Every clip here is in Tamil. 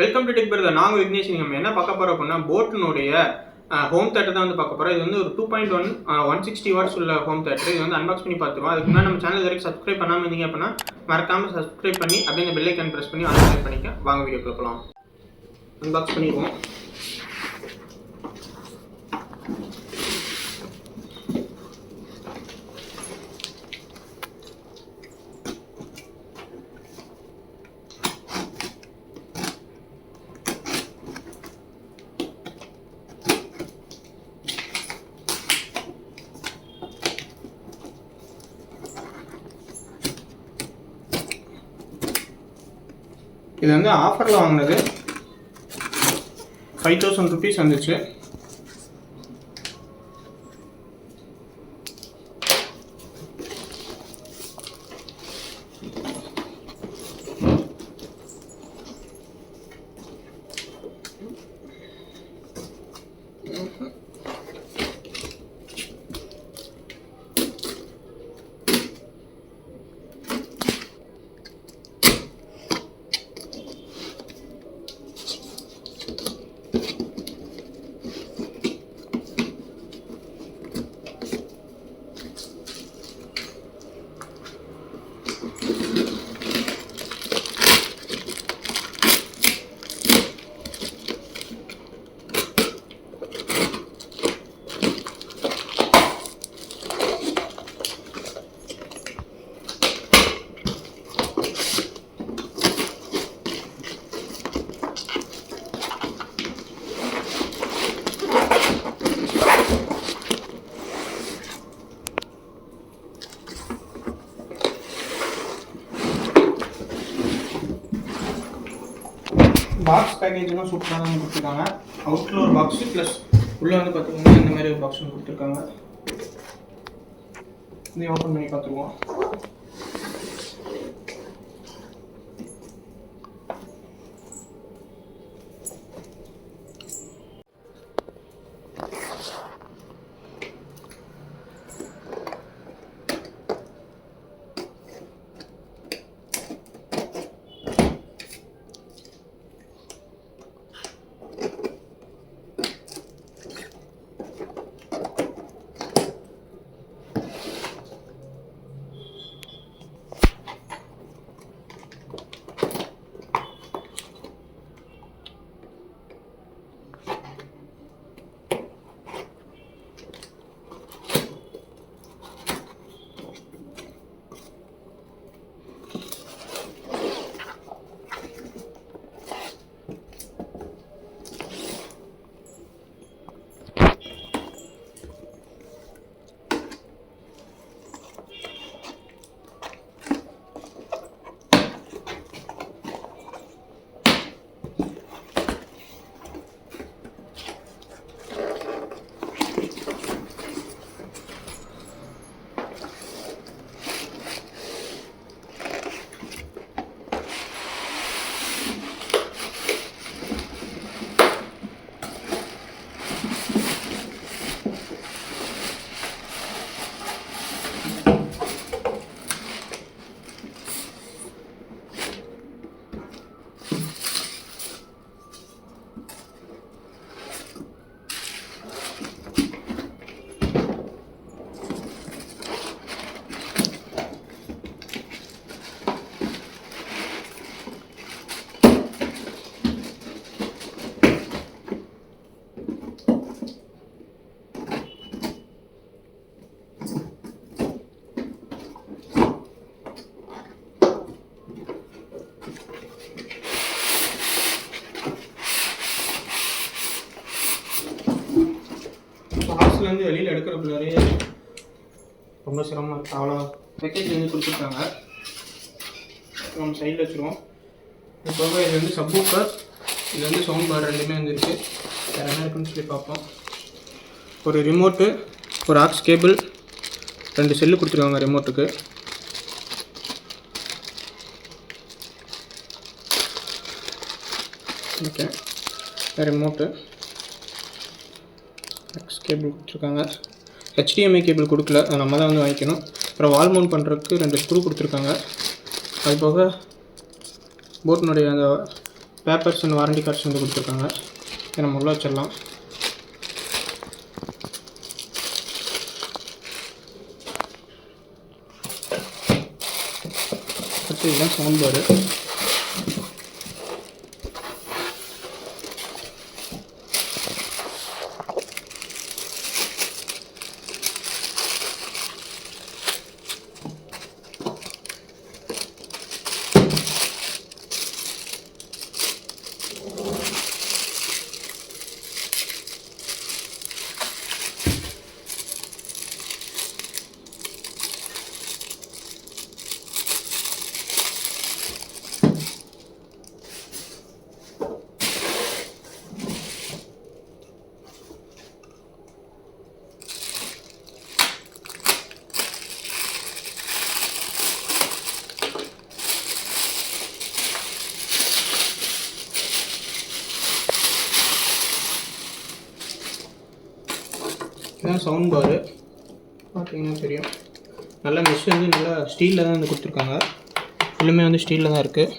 Welcome to tech brother. நாங்கள் விக்னேஷ். நம்ம என்ன பார்க்க போகிறோம் அப்படின்னா போட்டினுடைய ஹோம் தேட்டர் தான் வந்து பார்க்க போகிறோம். இது வந்து ஒரு 2.1 160 வாட்ஸ் உள்ள ஹோம் தேட்டர். இது வந்து அன்பாக்ஸ் பண்ணி பார்த்துருவோம். அதுக்கு முன்னாடி நம்ம சேனல் வரைக்கும் சப்ஸ்கிரைப் பண்ணாமல் இருந்தீங்க அப்படின்னா மறக்காமல் சப்ஸ்கிரைப் பண்ணி அப்படியே இந்த பெல் ஐக்கான் ப்ரெஸ் பண்ணி ஆன் பண்ணிக்க. வாங்க வீடியோக்குள்ள போகலாம். அன்பாக்ஸ் பண்ணிடுவோம். இது வந்து ஆஃபரில் வாங்கினது 5000 rupees வந்துச்சு. பாக்ஸ் பேக்கேஜெலாம் சூப்பராக தான் கொடுத்துருக்காங்க. அவுட்டில் ஒரு பாக்ஸு ப்ளஸ் உள்ளே வந்து பார்த்திங்கன்னா இந்த மாதிரி ஒரு பாக்ஸ் ஒன்று கொடுத்துருக்காங்க. இதை ஓப்பன் பண்ணி பார்த்துருவோம். பாக்ஸ்லேருந்து வெளியில் எடுக்கிறப்பே ரொம்ப சிரமமாக இருக்குது. அவ்வளோ பேக்கேஜ் வந்து கொடுத்துருக்காங்க. நம்ம சைடில் வச்சுருவோம். இப்போ இது வந்து சப்வூஃபர், இது வந்து சவுண்ட் பார் ரெண்டுமே வந்துருக்கு. வேறு என்ன இருக்குன்னு சொல்லி பார்ப்போம். ஒரு ரிமோட்டு, ஒரு ஆக்ஸ் கேபிள், 2 செல்லு கொடுத்துருக்காங்க ரிமோட்டுக்கு. ஓகே, ரிமோட்டு, ஆக்ஸ் கேபிள் கொடுத்துருக்காங்க. HDMI கேபிள் கொடுக்கல, அதை நம்ம தான் வந்து வாங்கிக்கணும். அப்புறம் வால் மவுண்ட் பண்ணுறதுக்கு 2 ஸ்க்ரூ கொடுத்துருக்காங்க. அது போக போட்டினுடைய அந்த பேப்பர்ஸ் அண்ட் வாரண்டி கார்ட்ஸ் வந்து கொடுத்துருக்காங்க. இதை நம்ம உள்ளே வச்சிடலாம். அடுத்து இதுதான் சவுண்ட் பாரு. இதுதான் சவுண்ட் பாரு. பார்த்தீங்கன்னா தெரியும். நல்லா மெஷ் வந்து நல்லா ஸ்டீலில் தான் வந்து கொடுத்துருக்காங்க. ஃபுல்லுமே வந்து ஸ்டீலில் தான் இருக்குது.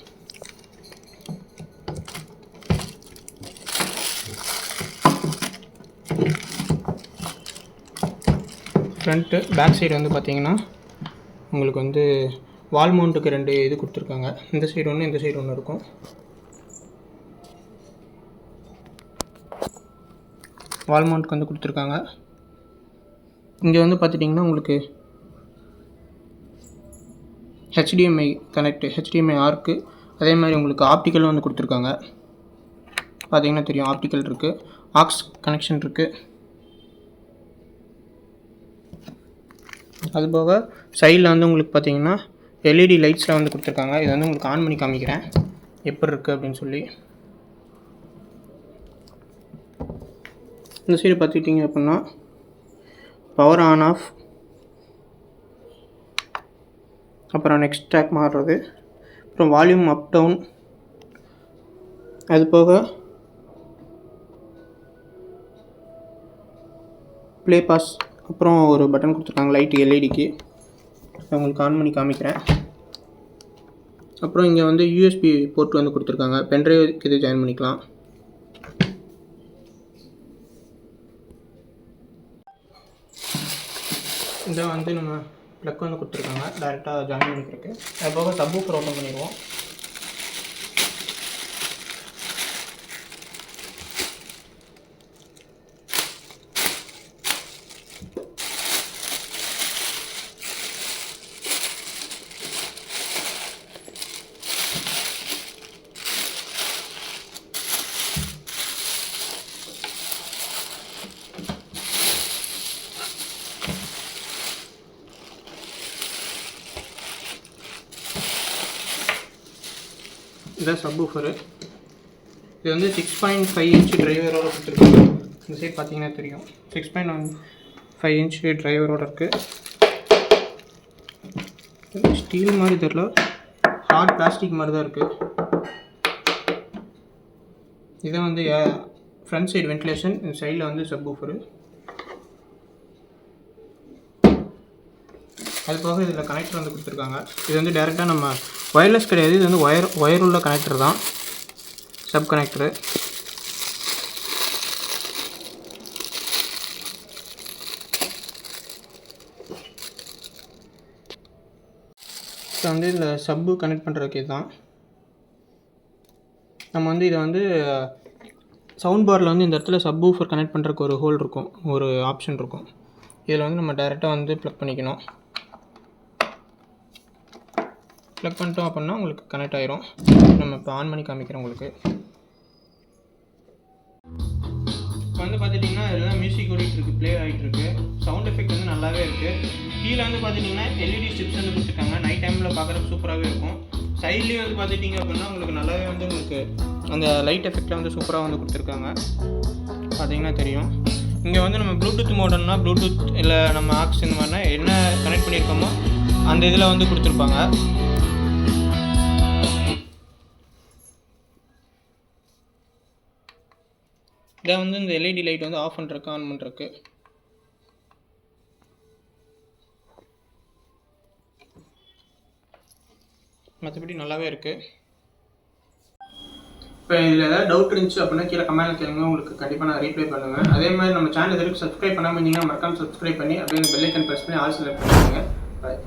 ஃப்ரண்ட்டு பேக் சைடு வந்து பார்த்தீங்கன்னா உங்களுக்கு வந்து வால் மவுண்ட்டுக்கு 2 இது கொடுத்துருக்காங்க. இந்த சைடு ஒன்று, இந்த சைடு ஒன்று இருக்கும். வால் மவுண்ட்டுக்கு வந்து கொடுத்துருக்காங்க. இங்கே வந்து பார்த்துட்டிங்கன்னா உங்களுக்கு HDMI கனெக்ட், HDMI ஆர்க்கு, அதே மாதிரி உங்களுக்கு ஆப்டிக்கலும் வந்து கொடுத்துருக்காங்க. பார்த்தீங்கன்னா தெரியும், ஆப்டிக்கல் இருக்குது, ஆக்ஸ் கனெக்ஷன் இருக்குது. அதுபோக சைடில் வந்து உங்களுக்கு பார்த்தீங்கன்னா LED லைட்ஸில் வந்து கொடுத்துருக்காங்க. இதை வந்து உங்களுக்கு ஆன் பண்ணி காமிக்கிறேன் எப்படி இருக்குது அப்படின்னு சொல்லி. இந்த சைடு பார்த்துக்கிட்டிங்க அப்படின்னா பவர் ஆன் ஆஃப், அப்புறம் நெக்ஸ்ட் ட்ராக் மாறுறது, அப்புறம் வால்யூம் அப் டவுன், அது போக ப்ளே பாஸ், அப்புறம் ஒரு பட்டன் கொடுத்துருக்காங்க லைட்டு எல்இடிக்கு. உங்களுக்கு ஆன் பண்ணி காமிக்கிறேன். அப்புறம் இங்கே வந்து USB போர்ட் வந்து கொடுத்துருக்காங்க. பென்ட்ரைவுக்கு இது ஜாயின் பண்ணிக்கலாம். இதை வந்து நம்ம ப்ளக் வந்து கொடுத்துருக்காங்க டேரெக்டாக ஜாயின் பண்ணிக்கிறதுக்கு. அது போக சப்வூஃபர் ஓப்பன் பண்ணிடுவோம். இதுதான் சப்வூஃபரு. இது வந்து 6.5 இன்ச் டிரைவரோடு கொடுத்துருக்காங்க. இந்த சைடு பார்த்தீங்கன்னா தெரியும், 6.5 இன்ச் டிரைவரோடு இருக்குது. ஸ்டீல் மாதிரி தெரியல, ஹார்ட் பிளாஸ்டிக் மாதிரி தான் இருக்குது. இதான் வந்து ஃப்ரண்ட் சைடு வென்டிலேஷன். இந்த சைடில் வந்து சப்வூஃபரு. அது போக இதில் கனெக்டர் வந்து கொடுத்துருக்காங்க. இது வந்து டேரெக்டாக நம்ம ஒயர்லெஸ் கிடையாது, இது வந்து ஒயர் உள்ள கனெக்டர் தான், சப் கனெக்டரு. இப்போ வந்து இதில் சப்பு கனெக்ட் பண்ணுறதுக்கு இதுதான். நம்ம வந்து இதை வந்து சவுண்ட் பாரில் வந்து இந்த இடத்துல சப்வூஃபர் கனெக்ட் பண்ணுறதுக்கு ஒரு ஹோல் இருக்கும், ஒரு ஆப்ஷன் இருக்கும். இதில் வந்து நம்ம டேரெக்டாக வந்து ப்ளக் பண்ணிக்கணும். ப்ளக் பண்ணிட்டோம் அப்படின்னா உங்களுக்கு கனெக்ட் ஆயிரும். நம்ம இப்போ ஆன் பண்ணி காமிக்கிறோம் உங்களுக்கு. இப்போ வந்து பார்த்துட்டிங்கன்னா இதெல்லாம் மியூசிக் ஓடிட்டுருக்கு, ப்ளே ஆகிட்டுருக்கு. சவுண்ட் எஃபெக்ட் வந்து நல்லாவே இருக்குது. கீழே வந்து பார்த்துட்டிங்கன்னா LED ஸ்ட்ரிப்ஸ் வந்து கொடுத்துருக்காங்க. நைட் டைமில் பார்க்குறதுக்கு சூப்பராகவே இருக்கும். சைட்லேயும் வந்து பார்த்துட்டிங்க அப்படின்னா உங்களுக்கு நல்லாவே வந்து உங்களுக்கு அந்த லைட் எஃபெக்டில் வந்து சூப்பராக வந்து கொடுத்துருக்காங்க. பார்த்தீங்கன்னா தெரியும். இங்கே வந்து நம்ம ப்ளூடூத் மோடல்னா ப்ளூடூத் இல்லை நம்ம ஆக்ஸ் இந்த மாதிரினா என்ன கனெக்ட் பண்ணியிருக்கோமோ அந்த இதில் வந்து கொடுத்துருப்பாங்க. இதை வந்து இந்த LED லைட் வந்து ஆஃப் பண்ணுறதுக்கு ஆன் பண்ணுறதுக்கு. மற்றபடி நல்லாவே இருக்குது. இப்போ இதில் ஏதாவது டவுட் இருந்துச்சு அப்படின்னா கீழே கமெண்ட்ல கேளுங்க, உங்களுக்கு கண்டிப்பாக நான் ரீப்ளை பண்ணுவேன். அதே மாதிரி நம்ம சேனல் எதுக்கு சப்ஸ்கிரைப் பண்ணாமல் இருந்தீங்கன்னா மறக்காம சப்ஸ்கிரைப் பண்ணி அப்படியே பெல் ஐக்கன் ப்ரெஸ் பண்ணி ஆல் செலக்ட் பண்ணிக்கோங்க. பாய்.